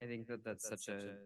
I think that that's such a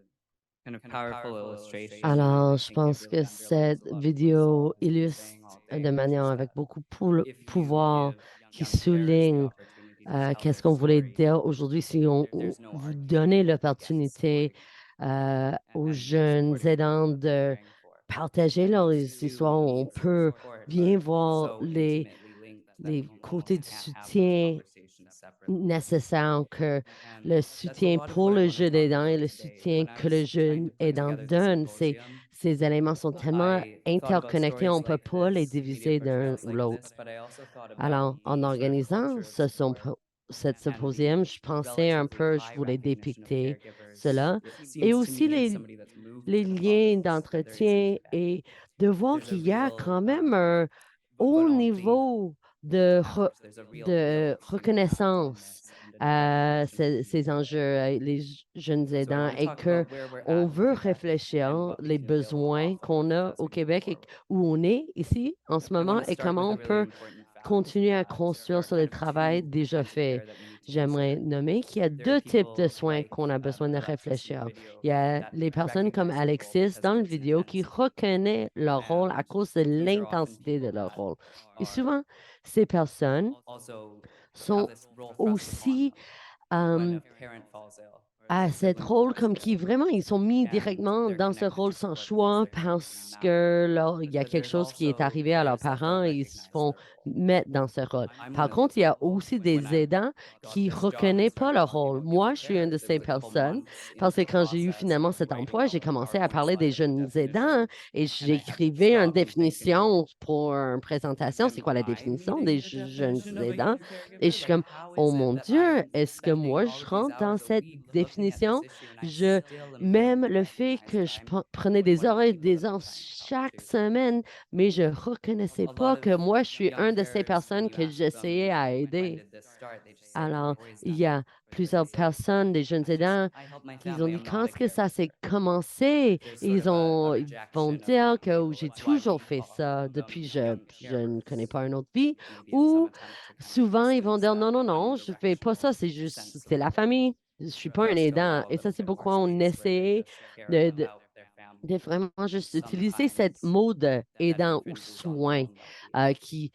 kind of powerful illustration. And I Alors, je think it pense really que underlines cette a lot of what vidéo Solomon was illustre saying all de day, which manière is avec that beaucoup if you pouvoir give qui young parents the souligne opportunity to tell qu'est-ce their qu'on voulait story, dire aujourd'hui si there's no vous arguing donnez against l'opportunité supporting them aux and jeunes supporting them in aidants what they're de caring for. partager And leurs these two histoires. On needs of peut support bien are voir so intimately linked that les you côtés almost de can't have those soutien conversations separately. nécessaires que le And that's a soutien lot of pour what I le want to jeune talk aidant et about le today. soutien When I que le was trying jeune to put aidant together the donne. symposium, Ces éléments sont tellement I thought about interconnectés, on stories ne peut like pas les this, media diviser d'un portrayals ou like l'autre. this, but I also thought about Alors, en the sort of organisant culture of support cette and symposium, the je pensais un relatively peu, je high voulais recognition of dépicter caregivers. cela It et seems to aussi me as somebody that's moved les to the liens Bahamas rather d'entretien recently that et de voir there's a qu'il y a real quand même un haut volonté niveau to de, act. There's a real will de to act on reconnaissance this and an à inclination to do ces so. enjeux, les jeunes So I aidants, want to et talk que about where we're on at in veut Quebec and réfléchir what we les can build besoins off of qu'on a as au we move Québec et forward. où on est ici en ce I want moment to et start with comment a on really peut important fact continuer à that there construire are sur le kind of travail two déjà kinds of fait. care that we need to J'aimerais consider. nommer qu'il y a There are deux types de people soins like qu'on a besoin de Alexis in the réfléchir. video Il y a that les personnes comme recognize their role Alexis because dans of la its vidéo qui intensity. reconnaît leur rôle à And cause de these are often l'intensité de people leur that rôle. Et are souvent, ces personnes also have sont this role thrust upon aussi them when euh, a parent falls ill or a à cet sibling rôle falls comme qui ill vraiment ils sont mis and directement they're dans ce connected rôle to sans support because choix they're connecting on parce that level. que il y a But quelque there's chose qui est also arrivé à leurs those that parents et don't ils se recognize font their role. mettre dans ce rôle. I'm one Par of those contre, il y a people. aussi When des I aidants got qui this job and reconnaissent pas started leur talking rôle. about young Moi, je suis une de parents, it ces was a couple personnes months parce into que the quand j'ai eu process finalement of cet writing emploi, out j'ai a commencé à PowerPoint parler des slide of the jeunes aidants definition, et and I had to j'écrivais une stop and think about, définition pour une présentation. C'est am quoi la I définition des meeting the jeunes definition of a aidants? youth Et je caregiver? suis Like, comme, how oh is it mon that I Dieu, am est-ce que spending moi, all je of these rentre dans hours a cette week looking at this définition? issue and I Je still am failing Même to le fait recognize que that je I'm prenais des one of heures the et people des that I'm heures trying to talk chaque to? semaine, mais je reconnaissais A lot pas of que moi, je suis young un de ces parents, when personnes you que ask j'essayais them, à when aider. did this start? They just say, I've Alors, always il done y it. a Or they plusieurs say, personnes, des jeunes aidants, I help my qu'ils ont family, dit I'm quand not a est-ce que ça s'est caregiver. commencé? There's sort Ils of a ils vont rejection of dire that que oh, label. j'ai It's why toujours we fait call ça depuis young je ne connais carers, pas une autre vie. maybe in some Ou attempt to kind of souvent, ils vont distance dire non, that non, non, je fais pas unidirectional ça, c'est juste, sense c'est of la role. famille. Je suis pas un They still aidant. have a Et ça, little c'est bit more pourquoi on space where they essaie just care de, de, about their de family. vraiment And juste utiliser cette sometimes mot de that aidant ou infringes on their soin own well-being. qui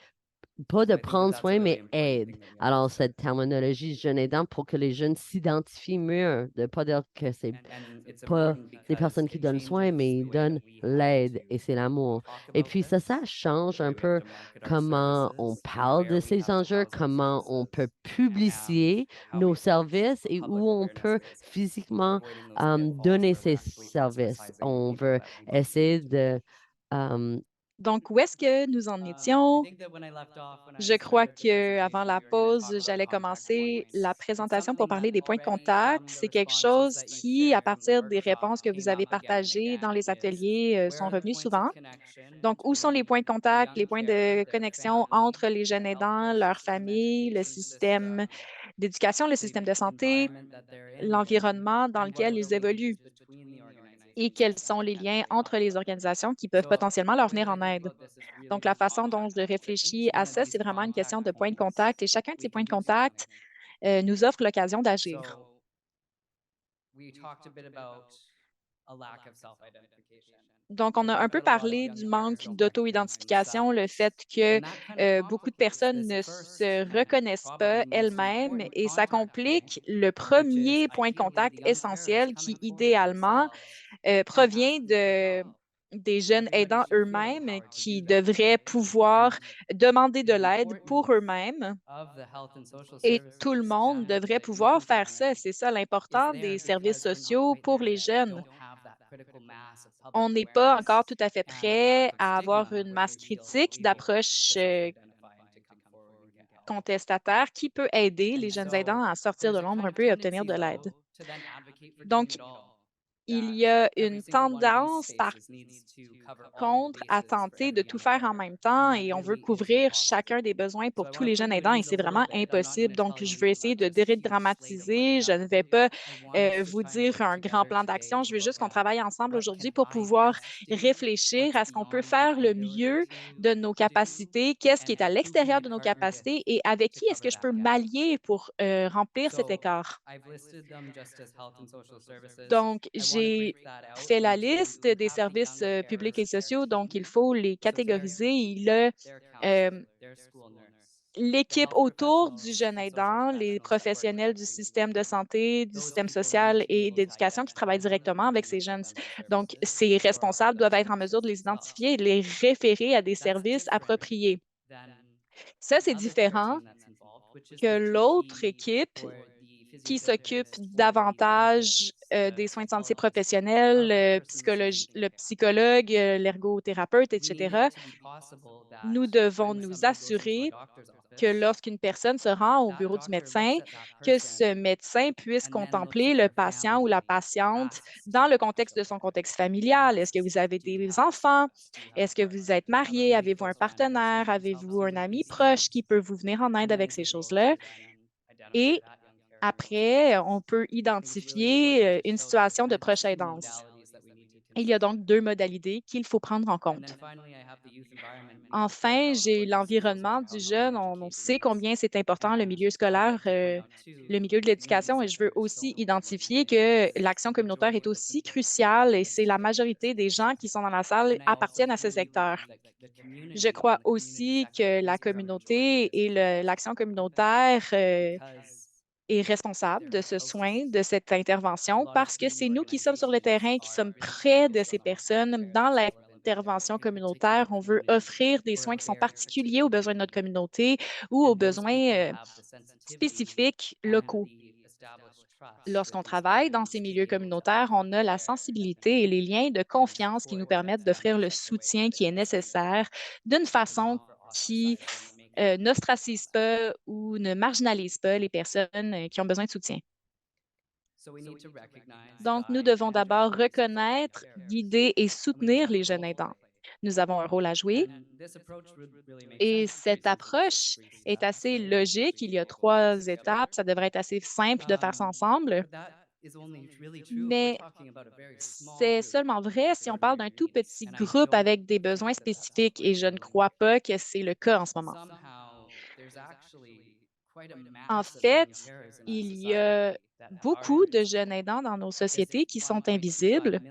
pas So de I think that prendre that's a soin, really mais important aide. thing that we Alors, understand. cette terminologie jeune aidant pour que les jeunes s'identifient mieux, de pas dire que c'est And it's pas important des because personnes qui it donnent soin, changes mais the ils way donnent that we have l'aide to et c'est l'amour. talk Et about puis ça this, change the un way we have peu to market our comment on services, and the parle way de we ces have to enjeux, house our comment on peut services, and publicier how nos we approach services et où public on awareness peut raises, physiquement avoiding those pitfalls donner where we're ces actually services. ostracizing the On people veut that we do seek essayer to meet. de euh, Donc, où est-ce que nous en I étions? think that when I left off, when Je I crois started the qu'avant presentation, la we were going to pause, talk about j'allais contact commencer la points. It's présentation pour something parler that des points de already some contact. of the C'est quelque responses chose that you qui, à shared in the partir des workshop réponses que vous came avez up again and partagées dans again les is ateliers, where sont are the revenus points of souvent. connection Donc, où sont les between points de the contact, les young points carer, de their connexion family, entre les the jeunes aidants, healthcare leur system, famille, le education système system, d'éducation, le the système de santé, environment that they're in, l'environnement dans and what are lequel the ils évoluent linkages between the et organizations quels that sont les can liens actually entre help les them. organisations qui peuvent So potentiellement the leur way venir that I en think aide. about this is really Donc, with la façon dont contact je points, that réfléchis each à one of ça, these c'est vraiment une question contact de points de points, contact et chacun de we ces points can de do contact something. nous offre l'occasion d'agir. So we talked a bit about a lack of self-identification. Donc, on The a un fact peu that a lot of parlé young du carers manque don't recognize d'auto-identification, le fait themselves. que And that kind of beaucoup de complicates personnes this ne first se and reconnaissent pas probably most elles-mêmes important et ça contact point, complique le which is premier point de ideally the contact young carers essentiel coming qui, forward idéalement, themselves and provient asking for help. des jeunes Everybody aidants should feel eux-mêmes empowered to do qui that, devraient right? pouvoir And demander de the l'aide pour importance eux-mêmes. of the health and social Et tout services le monde and devrait the youth pouvoir faire ça. environment C'est ça is l'important there des services because we're not sociaux quite pour there les yet. We jeunes. don't have that critical mass of public On n'est pas awareness encore tout à fait and a lack prêt of à avoir stigma une where masse they feel critique able d'approche to self-identify and to come forward and get help. contestataire qui peut aider les And jeunes aidants so à sortir there's de a l'ombre kind un of peu et obtenir tendency, de l'aide. though, to then advocate for doing Donc, it all. il y a une tendance, par contre, à tenter de tout faire en même temps et on veut couvrir chacun des besoins pour tous les jeunes aidants et c'est vraiment impossible. Donc, je veux essayer de dédramatiser. Je ne vais pas vous dire un grand plan d'action. Je veux juste qu'on travaille ensemble aujourd'hui pour pouvoir réfléchir à ce qu'on peut faire le mieux de nos capacités, qu'est-ce qui est à l'extérieur de nos capacités et avec qui est-ce que je peux m'allier pour remplir cet écart. Donc, j'ai fait la liste des services publics et sociaux, donc il faut les catégoriser. Il y a l'équipe autour du jeune aidant, les professionnels du système de santé, du système social et d'éducation qui travaillent directement avec ces jeunes. Donc, ces responsables doivent être en mesure de les identifier et de les référer à des services appropriés. Ça, c'est différent que l'autre équipe qui s'occupe davantage des soins de santé professionnels, le psychologue, l'ergothérapeute, etc. Nous devons nous assurer que lorsqu'une personne se rend au bureau du médecin, que ce médecin puisse contempler le patient ou la patiente dans le contexte de son contexte familial. Est-ce que vous avez des enfants? Est-ce que vous êtes marié? Avez-vous un partenaire? Avez-vous un ami proche qui peut vous venir en aide avec ces choses-là? Et après, on peut identifier une situation de proche aidance. Il y a donc deux modalités qu'il faut prendre en compte. Enfin, j'ai l'environnement du jeune. On sait combien c'est important le milieu scolaire, le milieu de l'éducation, et je veux aussi identifier que l'action communautaire est aussi cruciale et c'est la majorité des gens qui sont dans la salle appartiennent à ce secteur. Je crois aussi que la communauté et l'action communautaire est responsable de ce soin, de cette intervention, parce que c'est nous qui sommes sur le terrain, qui sommes près de ces personnes dans l'intervention communautaire. On veut offrir des soins qui sont particuliers aux besoins de notre communauté ou aux besoins spécifiques locaux. Lorsqu'on travaille dans ces milieux communautaires, on a la sensibilité et les liens de confiance qui nous permettent d'offrir le soutien qui est nécessaire d'une façon qui n'ostracise pas ou ne marginalise pas les personnes qui ont besoin de soutien. Donc, nous devons d'abord reconnaître, guider et soutenir les jeunes aidants. Nous avons un rôle à jouer et cette approche est assez logique. Il y a trois étapes. Ça devrait être assez simple de faire ça ensemble, mais c'est seulement vrai si on parle d'un tout petit groupe avec des besoins spécifiques et je ne crois pas que c'est le cas en ce moment. En fait, il y a beaucoup de jeunes aidants dans nos sociétés qui sont invisibles.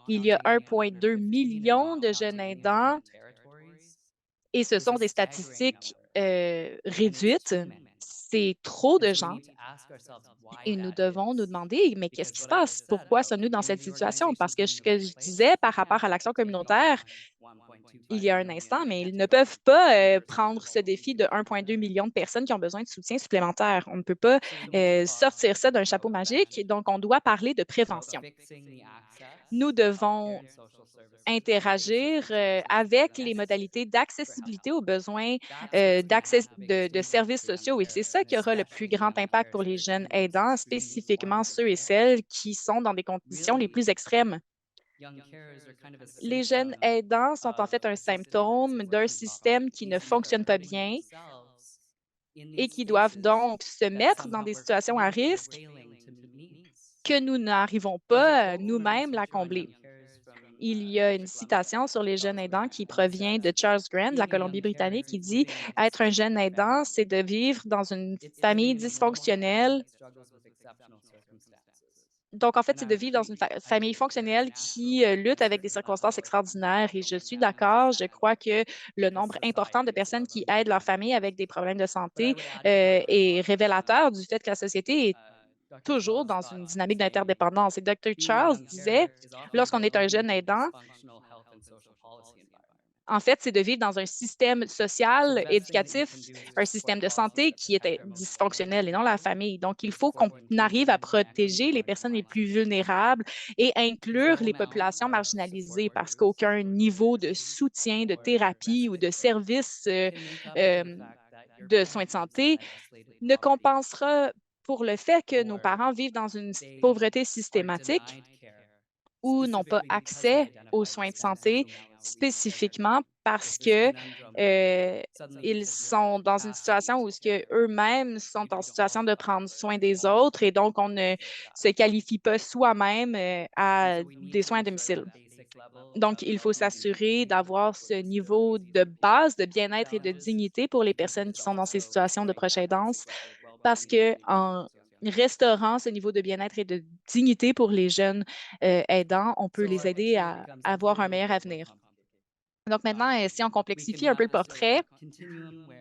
Il y a 1,2 million de jeunes aidants et ce sont des statistiques réduites. C'est trop de gens et nous devons nous demander, mais qu'est-ce qui se passe? Pourquoi sommes-nous dans cette situation? Parce que ce que je disais par rapport à l'action communautaire, il y a un instant, mais ils ne peuvent pas prendre ce défi de 1,2 million de personnes qui ont besoin de soutien supplémentaire. On ne peut pas sortir ça d'un chapeau magique, donc on doit parler de prévention. Nous devons interagir avec les modalités d'accessibilité aux besoins de services sociaux. Et c'est ça qui aura le plus grand impact pour les jeunes aidants, spécifiquement ceux et celles qui sont dans des conditions les plus extrêmes. Les jeunes aidants sont en fait un symptôme d'un système qui ne fonctionne pas bien et qui doivent donc se mettre dans des situations à risque que nous n'arrivons pas nous-mêmes à combler. Il y a une citation sur les jeunes aidants qui provient de Charles Grant de la Colombie-Britannique qui dit être un jeune aidant, c'est de vivre dans une famille dysfonctionnelle. Donc, en fait, c'est de vivre dans une famille fonctionnelle qui lutte avec des circonstances extraordinaires. Et je suis d'accord. Je crois que le nombre important de personnes qui aident leur famille avec des problèmes de santé est révélateur du fait que la société est toujours dans une dynamique d'interdépendance. Et Dr. Charles disait, lorsqu'on est un jeune aidant, en fait, c'est de vivre dans un système social, éducatif, un système de santé qui est dysfonctionnel et non la famille. Donc, il faut qu'on arrive à protéger les personnes les plus vulnérables et inclure les populations marginalisées parce qu'aucun niveau de soutien, de thérapie ou de service de soins de santé ne compensera pour le fait que nos parents vivent dans une pauvreté systématique ou n'ont pas accès aux soins de santé spécifiquement parce que ils sont dans une situation où eux-mêmes sont en situation de prendre soin des autres et donc on ne se qualifie pas soi-même à des soins à domicile. Donc, il faut s'assurer d'avoir ce niveau de base de bien-être et de dignité pour les personnes qui sont dans ces situations de proche aidance parce qu'en restaurant ce niveau de bien-être et de dignité pour les jeunes aidants, on peut les aider à avoir un meilleur avenir. Donc maintenant, si on complexifie un peu le portrait,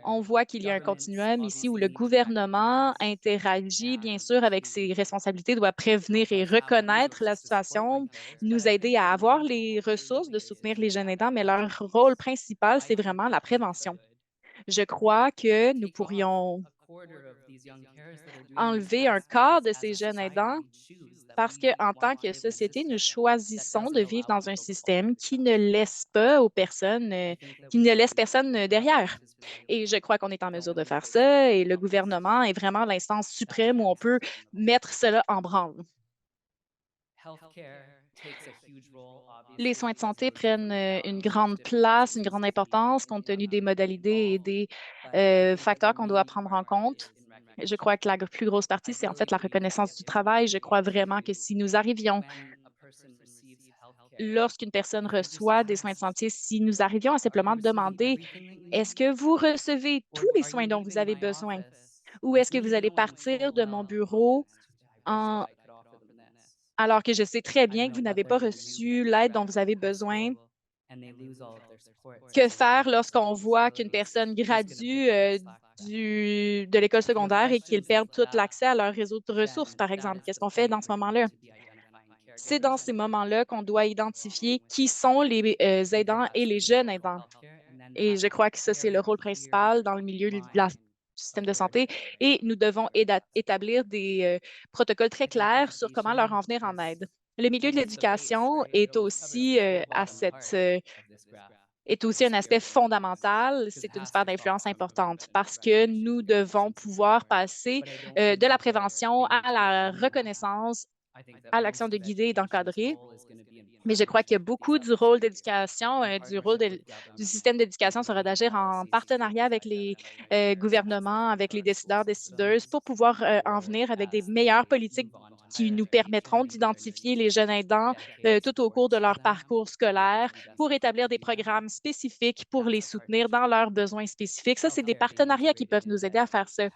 on voit qu'il y a un continuum ici où le gouvernement interagit, bien sûr, avec ses responsabilités, doit prévenir et reconnaître la situation, nous aider à avoir les ressources de soutenir les jeunes aidants, mais leur rôle principal, c'est vraiment la prévention. Je crois que nous pourrions enlever un quart de ces jeunes aidants parce qu'en tant que société, nous choisissons de vivre dans un système qui ne laisse pas aux personnes, qui ne laisse personne derrière. Et je crois qu'on est en mesure de faire ça et le gouvernement est vraiment l'instance suprême où on peut mettre cela en branle. Les soins de santé prennent une grande place, une grande importance compte tenu des modalités et des facteurs qu'on doit prendre en compte. Je crois que la plus grosse partie, c'est en fait la reconnaissance du travail. Je crois vraiment que si nous arrivions, lorsqu'une personne reçoit des soins de santé, si nous arrivions à simplement demander, est-ce que vous recevez tous les soins dont vous avez besoin? Ou est-ce que vous allez partir de mon bureau en alors que je sais très bien que vous n'avez pas reçu l'aide dont vous avez besoin? Que faire lorsqu'on voit qu'une personne gradue de l'école secondaire et qu'ils perdent tout l'accès à leur réseau de ressources, par exemple? Qu'est-ce qu'on fait dans ce moment-là? C'est dans ces moments-là qu'on doit identifier qui sont les aidants et les jeunes aidants. Et je crois que ça, c'est le rôle principal dans le milieu du système de santé. Et nous devons établir des protocoles très clairs sur comment leur en venir en aide. Le milieu de l'éducation est aussi est aussi un aspect fondamental. C'est une sphère d'influence importante parce que nous devons pouvoir passer de la prévention à la reconnaissance, à l'action de guider et d'encadrer. Mais je crois que beaucoup du rôle d'éducation, du système d'éducation sera d'agir en partenariat avec les gouvernements, avec les décideurs, décideuses, pour pouvoir en venir avec des meilleures politiques qui nous permettront d'identifier les jeunes aidants tout au cours de leur parcours scolaire pour établir des programmes spécifiques pour les soutenir dans leurs besoins spécifiques. Ça, c'est des partenariats qui peuvent nous aider à faire ça.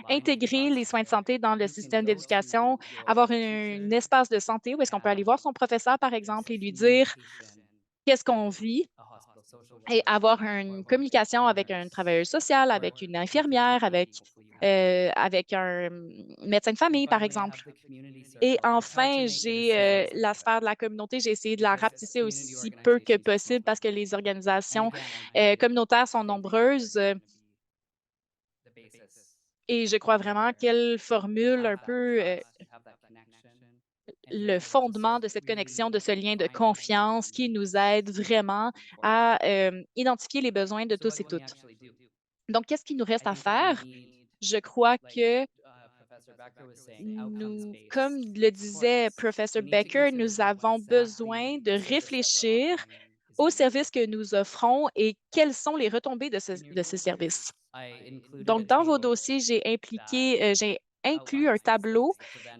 Intégrer les soins de santé dans le système d'éducation, avoir un espace de santé où est-ce qu'on peut aller voir son professeur, par exemple, et lui dire qu'est-ce qu'on vit et avoir une communication avec un travailleur social, avec une infirmière, avec un médecin de famille, par exemple. Et enfin, j'ai la sphère de la communauté, j'ai essayé de la rapetisser aussi peu que possible parce que les organisations communautaires sont nombreuses. Et je crois vraiment qu'elle formule un peu le fondement de cette connexion, de ce lien de confiance qui nous aide vraiment à identifier les besoins de tous et toutes. Donc, qu'est-ce qu'il nous reste à faire? Je crois que nous, comme le disait Professeur Becker, nous avons besoin de réfléchir aux services que nous offrons et quelles sont les retombées de ces services. Donc, dans vos dossiers, j'ai inclus un tableau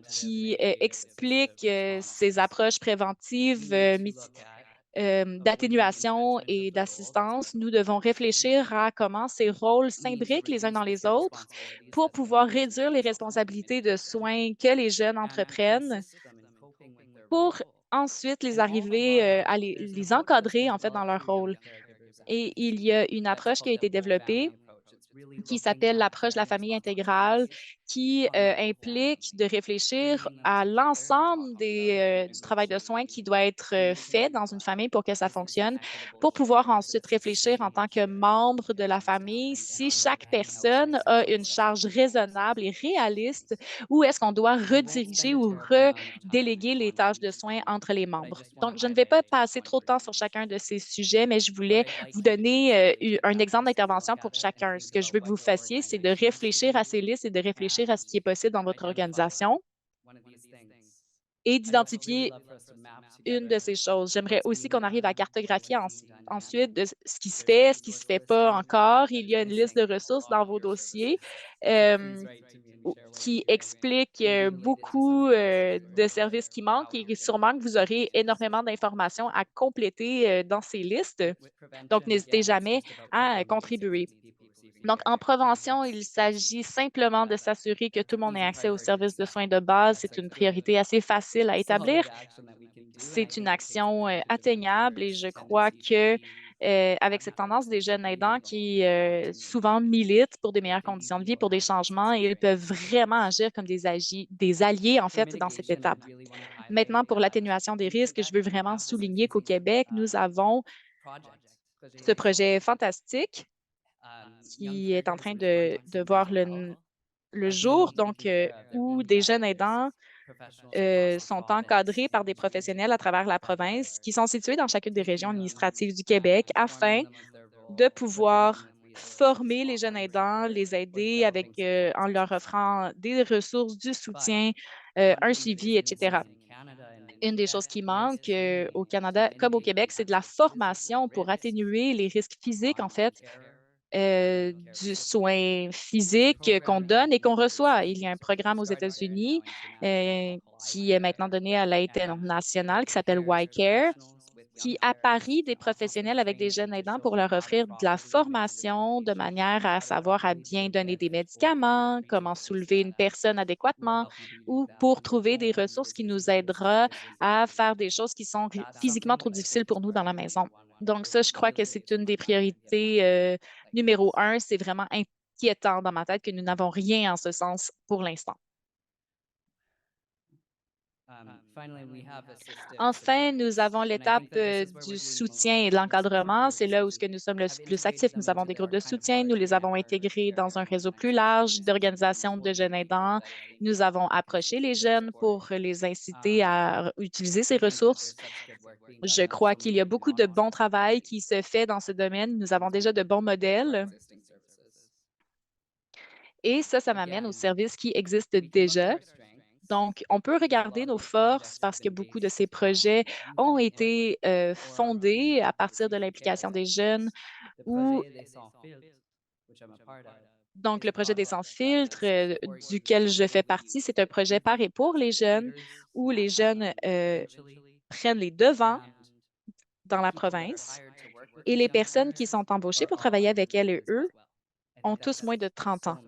qui explique ces approches préventives d'atténuation et d'assistance. Nous devons réfléchir à comment ces rôles s'imbriquent les uns dans les autres pour pouvoir réduire les responsabilités de soins que les jeunes entreprennent pour ensuite les arriver à les encadrer en fait dans leur rôle. Et il y a une approche qui a été développée qui s'appelle l'approche de la famille intégrale, qui implique de réfléchir à l'ensemble du travail de soins qui doit être fait dans une famille pour que ça fonctionne, pour pouvoir ensuite réfléchir en tant que membre de la famille si chaque personne a une charge raisonnable et réaliste ou est-ce qu'on doit rediriger ou redéléguer les tâches de soins entre les membres. Donc, je ne vais pas passer trop de temps sur chacun de ces sujets, mais je voulais vous donner un exemple d'intervention pour chacun. Ce que je veux que vous fassiez, c'est de réfléchir à ces listes et de réfléchir à ce qui est possible dans votre organisation. et d'identifier une de ces choses. J'aimerais aussi qu'on arrive à cartographier ensuite de ce qui se fait, ce qui ne se fait pas encore. Il y a une liste de ressources dans vos dossiers qui explique beaucoup de services qui manquent et sûrement que vous aurez énormément d'informations à compléter dans ces listes. Donc, n'hésitez jamais à contribuer. Donc, en prévention, il s'agit simplement de s'assurer que tout le monde ait accès aux services de soins de base. C'est une priorité assez facile à établir. C'est une action atteignable et je crois que avec cette tendance des jeunes aidants qui souvent militent pour des meilleures conditions de vie, pour des changements, ils peuvent vraiment agir comme des alliés, en fait, dans cette étape. Maintenant, pour l'atténuation des risques, je veux vraiment souligner qu'au Québec, nous avons ce projet fantastique qui est en train de voir le jour, donc où des jeunes aidants sont encadrés par des professionnels à travers la province qui sont situés dans chacune des régions administratives du Québec afin de pouvoir former les jeunes aidants, les aider en leur offrant des ressources, du soutien, un suivi, etc. Une des choses qui manque au Canada comme au Québec, c'est de la formation pour atténuer les risques physiques, en fait, du soin physique qu'on donne et qu'on reçoit. Il y a un programme aux États-Unis qui est maintenant donné à l'aide internationale qui s'appelle YCare, qui apparie des professionnels avec des jeunes aidants pour leur offrir de la formation de manière à savoir à bien donner des médicaments, comment soulever une personne adéquatement ou pour trouver des ressources qui nous aidera à faire des choses qui sont physiquement trop difficiles pour nous dans la maison. Donc ça, je crois que c'est une des priorités numéro un. C'est vraiment inquiétant dans ma tête que nous n'avons rien en ce sens pour l'instant. Enfin, nous avons l'étape du soutien et de l'encadrement. C'est là où nous sommes le plus actifs. Nous avons des groupes de soutien. Nous les avons intégrés dans un réseau plus large d'organisations de jeunes aidants. Nous avons approché les jeunes pour les inciter à utiliser ces ressources. Je crois qu'il y a beaucoup de bon travail qui se fait dans ce domaine. Nous avons déjà de bons modèles. Et ça m'amène aux services qui existent déjà. Donc, on peut regarder nos forces parce que beaucoup de ces projets ont été fondés à partir de l'implication des jeunes ou donc le projet des sans filtres duquel je fais partie, c'est un projet par et pour les jeunes où les jeunes prennent les devants dans la province et les personnes qui sont embauchées pour travailler avec elles et eux ont tous moins de 30 ans.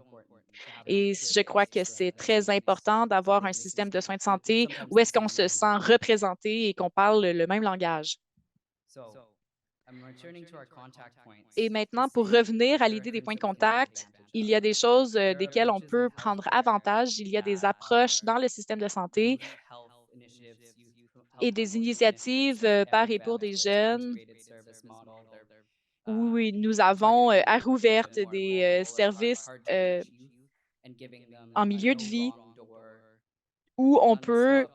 Et je crois que c'est très important d'avoir un système de soins de santé où est-ce qu'on se sent représenté et qu'on parle le même langage. Et maintenant, pour revenir à l'idée des points de contact, il y a des choses desquelles on peut prendre avantage. Il y a des approches dans le système de santé et des initiatives par et pour des jeunes où nous avons à rouverte des services en milieu de vie où on peut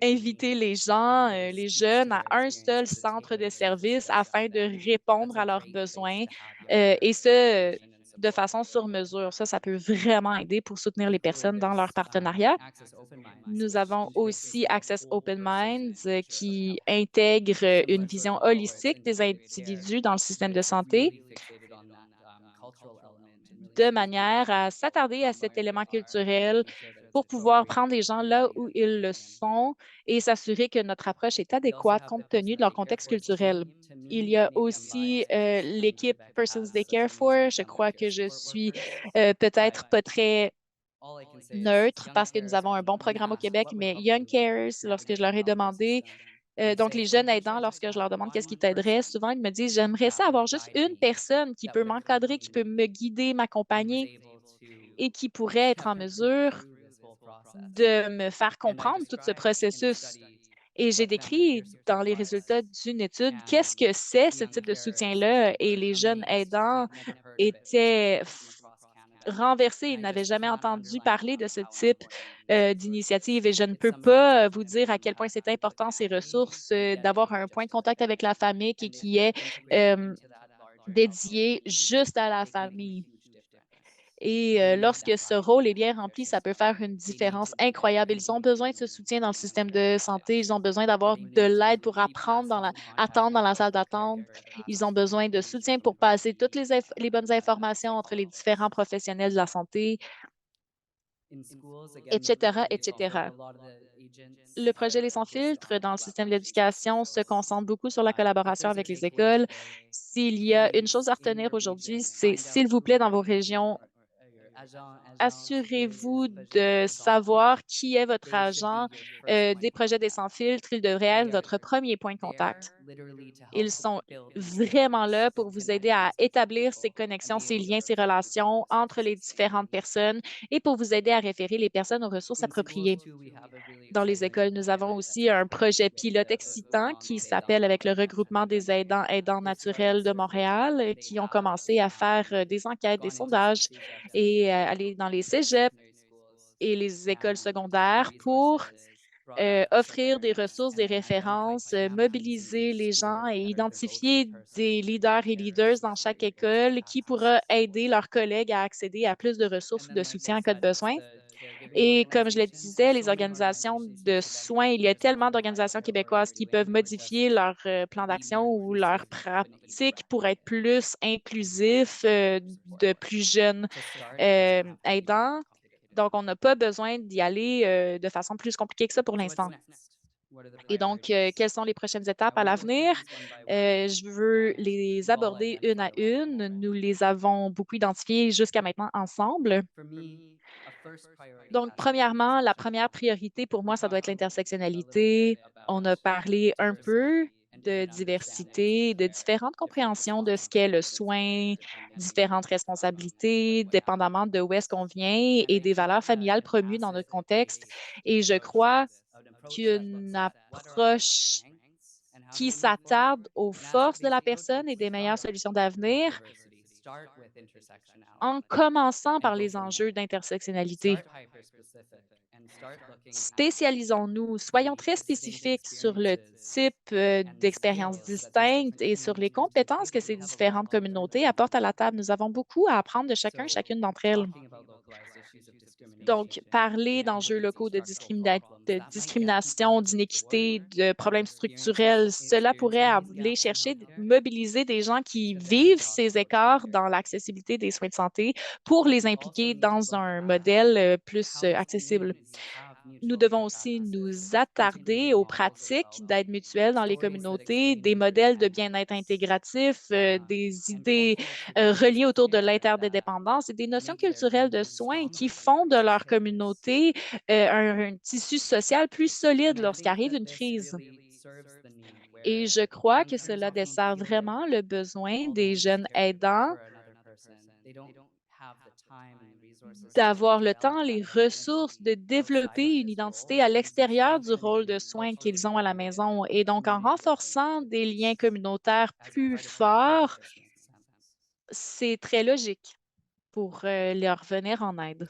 inviter les gens, les jeunes, à un seul centre de service afin de répondre à leurs besoins et ce, de façon sur mesure. Ça peut vraiment aider pour soutenir les personnes dans leur partenariat. Nous avons aussi Access Open Minds qui intègre une vision holistique des individus dans le système de santé de manière à s'attarder à cet élément culturel pour pouvoir prendre les gens là où ils le sont et s'assurer que notre approche est adéquate compte tenu de leur contexte culturel. Il y a aussi l'équipe Persons They Care For. Je crois que je suis peut-être pas très neutre parce que nous avons un bon programme au Québec, mais Young Carers, lorsque je leur ai demandé donc, les jeunes aidants, lorsque je leur demande qu'est-ce qui t'aiderait, souvent, ils me disent, j'aimerais ça avoir juste une personne qui peut m'encadrer, qui peut me guider, m'accompagner et qui pourrait être en mesure de me faire comprendre tout ce processus. Et j'ai décrit dans les résultats d'une étude qu'est-ce que c'est ce type de soutien-là et les jeunes aidants étaient renversés. Ils n'avaient jamais entendu parler de ce type d'initiative et je ne peux pas vous dire à quel point c'est important ces ressources, d'avoir un point de contact avec la famille qui est dédié juste à la famille. Et lorsque ce rôle est bien rempli, ça peut faire une différence incroyable. Ils ont besoin de ce soutien dans le système de santé. Ils ont besoin d'avoir de l'aide pour apprendre attendre dans la salle d'attente. Ils ont besoin de soutien pour passer toutes les bonnes informations entre les différents professionnels de la santé, etc., etc. Le projet Les Sans Filtres dans le système d'éducation se concentre beaucoup sur la collaboration avec les écoles. S'il y a une chose à retenir aujourd'hui, c'est s'il vous plaît, dans vos régions, assurez-vous de savoir qui est votre agent des projets des sans filtres. Il devrait être votre premier point de contact. Ils sont vraiment là pour vous aider à établir ces connexions, ces liens, ces relations entre les différentes personnes et pour vous aider à référer les personnes aux ressources appropriées. Dans les écoles, nous avons aussi un projet pilote excitant qui s'appelle avec le regroupement des aidants naturels de Montréal, qui ont commencé à faire des enquêtes, des sondages et aller dans les cégeps et les écoles secondaires pour offrir des ressources, des références, mobiliser les gens et identifier des leaders et leaders dans chaque école qui pourra aider leurs collègues à accéder à plus de ressources ou de soutien en cas de besoin. Et comme je le disais, les organisations de soins, il y a tellement d'organisations québécoises qui peuvent modifier leur plan d'action ou leur pratique pour être plus inclusif de plus jeunes aidants. Donc, on n'a pas besoin d'y aller de façon plus compliquée que ça pour l'instant. Et donc, quelles sont les prochaines étapes à l'avenir? Je veux les aborder une à une. Nous les avons beaucoup identifiées jusqu'à maintenant ensemble. Donc, premièrement, la première priorité pour moi, ça doit être l'intersectionnalité. On a parlé un peu de diversité, de différentes compréhensions de ce qu'est le soin, différentes responsabilités, dépendamment de où est-ce qu'on vient et des valeurs familiales promues dans notre contexte. Et je crois qu'une approche qui s'attarde aux forces de la personne et des meilleures solutions d'avenir en commençant par les enjeux d'intersectionnalité. Spécialisons-nous, soyons très spécifiques sur le type d'expériences distinctes et sur les compétences que ces différentes communautés apportent à la table. Nous avons beaucoup à apprendre de chacun, chacune d'entre elles. Donc, parler d'enjeux locaux de discrimination, d'inéquité, de problèmes structurels, cela pourrait aller chercher, mobiliser des gens qui vivent ces écarts dans l'accessibilité des soins de santé pour les impliquer dans un modèle plus accessible. Nous devons aussi nous attarder aux pratiques d'aide mutuelle dans les communautés, des modèles de bien-être intégratif, des idées reliées autour de l'interdépendance et des notions culturelles de soins qui font de leur communauté un tissu social plus solide lorsqu'arrive une crise. Et je crois que cela dessert vraiment le besoin des jeunes aidants d'avoir le temps, les ressources de développer une identité à l'extérieur du rôle de soins qu'ils ont à la maison. Et donc, en renforçant des liens communautaires plus forts, c'est très logique pour leur venir en aide.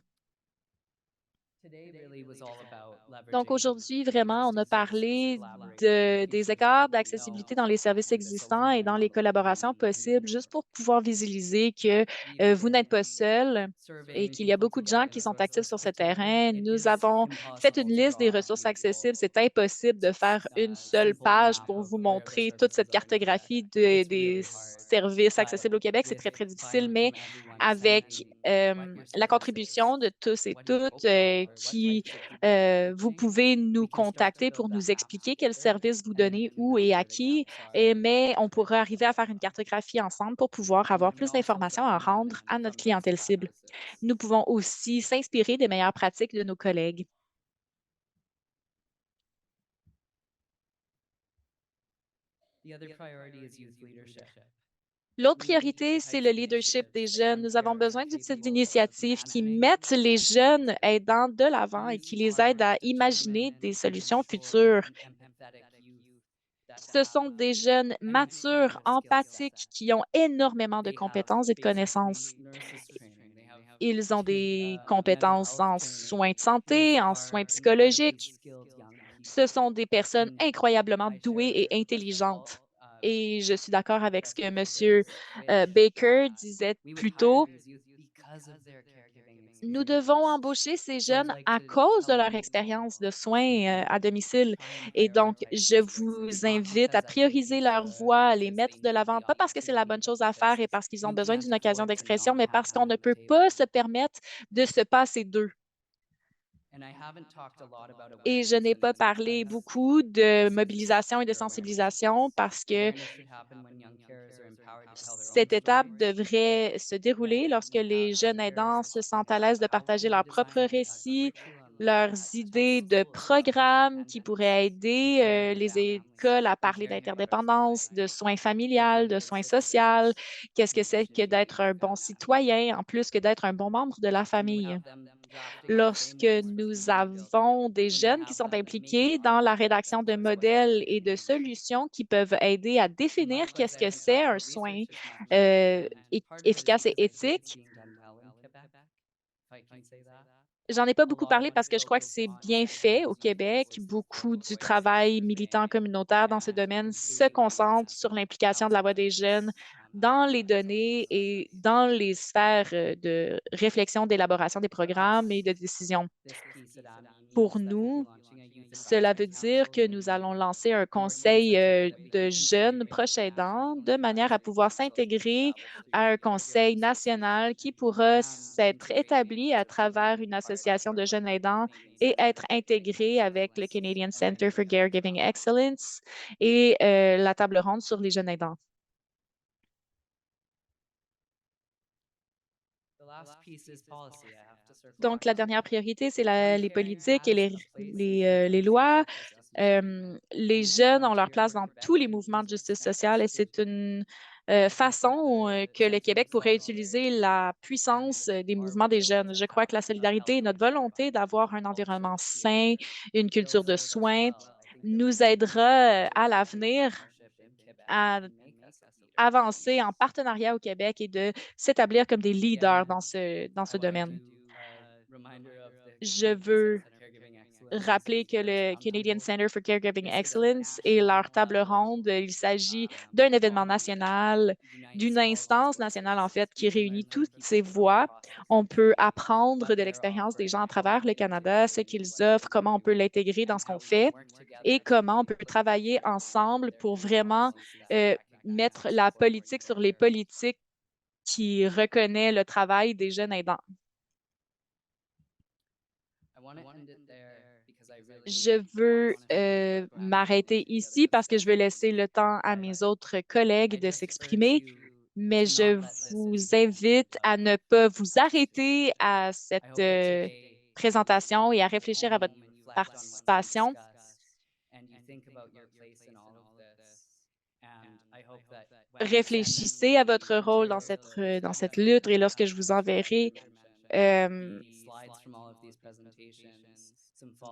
Donc aujourd'hui, vraiment, on a parlé des écarts d'accessibilité dans les services existants et dans les collaborations possibles, juste pour pouvoir visualiser que vous n'êtes pas seul et qu'il y a beaucoup de gens qui sont actifs sur ce terrain. Nous avons fait une liste des ressources accessibles. C'est impossible de faire une seule page pour vous montrer toute cette cartographie des services accessibles au Québec. C'est très, très difficile, mais avec la contribution de tous et toutes qui vous pouvez nous contacter pour nous expliquer quel service vous donnez, où et à qui, mais on pourra arriver à faire une cartographie ensemble pour pouvoir avoir plus d'informations à rendre à notre clientèle cible. Nous pouvons aussi s'inspirer des meilleures pratiques de nos collègues. L'autre priorité, c'est le leadership des jeunes. Nous avons besoin d'une type d'initiative qui mette les jeunes aidants de l'avant et qui les aide à imaginer des solutions futures. Ce sont des jeunes matures, empathiques, qui ont énormément de compétences et de connaissances. Ils ont des compétences en soins de santé, en soins psychologiques. Ce sont des personnes incroyablement douées et intelligentes. Et je suis d'accord avec ce que M. Baker disait plus tôt. Nous devons embaucher ces jeunes à cause de leur expérience de soins à domicile. Et donc, je vous invite à prioriser leur voix, à les mettre de l'avant, pas parce que c'est la bonne chose à faire et parce qu'ils ont besoin d'une occasion d'expression, mais parce qu'on ne peut pas se permettre de se passer d'eux. Et je n'ai pas parlé beaucoup de mobilisation et de sensibilisation parce que cette étape devrait se dérouler lorsque les jeunes aidants se sentent à l'aise de partager leurs propres récits, leurs idées de programmes qui pourraient aider les écoles à parler d'interdépendance, de soins familiales, de soins sociaux. Qu'est-ce que c'est que d'être un bon citoyen en plus que d'être un bon membre de la famille? Lorsque nous avons des jeunes qui sont impliqués dans la rédaction de modèles et de solutions qui peuvent aider à définir qu'est-ce que c'est un soin efficace et éthique. J'en ai pas beaucoup parlé parce que je crois que c'est bien fait au Québec. Beaucoup du travail militant communautaire dans ce domaine se concentre sur l'implication de la voix des jeunes dans les données et dans les sphères de réflexion, d'élaboration des programmes et de décision. Pour nous, cela veut dire que nous allons lancer un conseil de jeunes proches aidants de manière à pouvoir s'intégrer à un conseil national qui pourra s'être établi à travers une association de jeunes aidants et être intégré avec le Canadian Centre for Caregiving Excellence et la table ronde sur les jeunes aidants. Donc, la dernière priorité, c'est les politiques et les lois. Les jeunes ont leur place dans tous les mouvements de justice sociale et c'est une façon que le Québec pourrait utiliser la puissance des mouvements des jeunes. Je crois que la solidarité et notre volonté d'avoir un environnement sain, une culture de soins, nous aidera à l'avenir à avancer en partenariat au Québec et de s'établir comme des leaders dans ce domaine. Je veux rappeler que le Canadian Centre for Caregiving Excellence et leur table ronde, il s'agit d'un événement national, d'une instance nationale, en fait, qui réunit toutes ces voix. On peut apprendre de l'expérience des gens à travers le Canada, ce qu'ils offrent, comment on peut l'intégrer dans ce qu'on fait et comment on peut travailler ensemble pour vraiment mettre la politique sur les politiques qui reconnaît le travail des jeunes aidants. Je veux m'arrêter ici parce que je veux laisser le temps à mes autres collègues de s'exprimer, mais je vous invite à ne pas vous arrêter à cette présentation et à réfléchir à votre participation. Réfléchissez à votre rôle dans cette lutte et lorsque je vous enverrai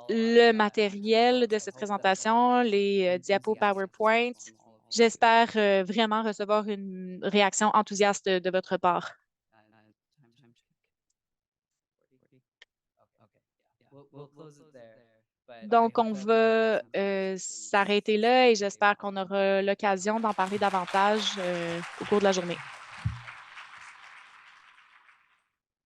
le matériel de cette présentation, les diapos PowerPoint. J'espère vraiment recevoir une réaction enthousiaste de votre part. Donc, on va s'arrêter là et j'espère qu'on aura l'occasion d'en parler davantage au cours de la journée.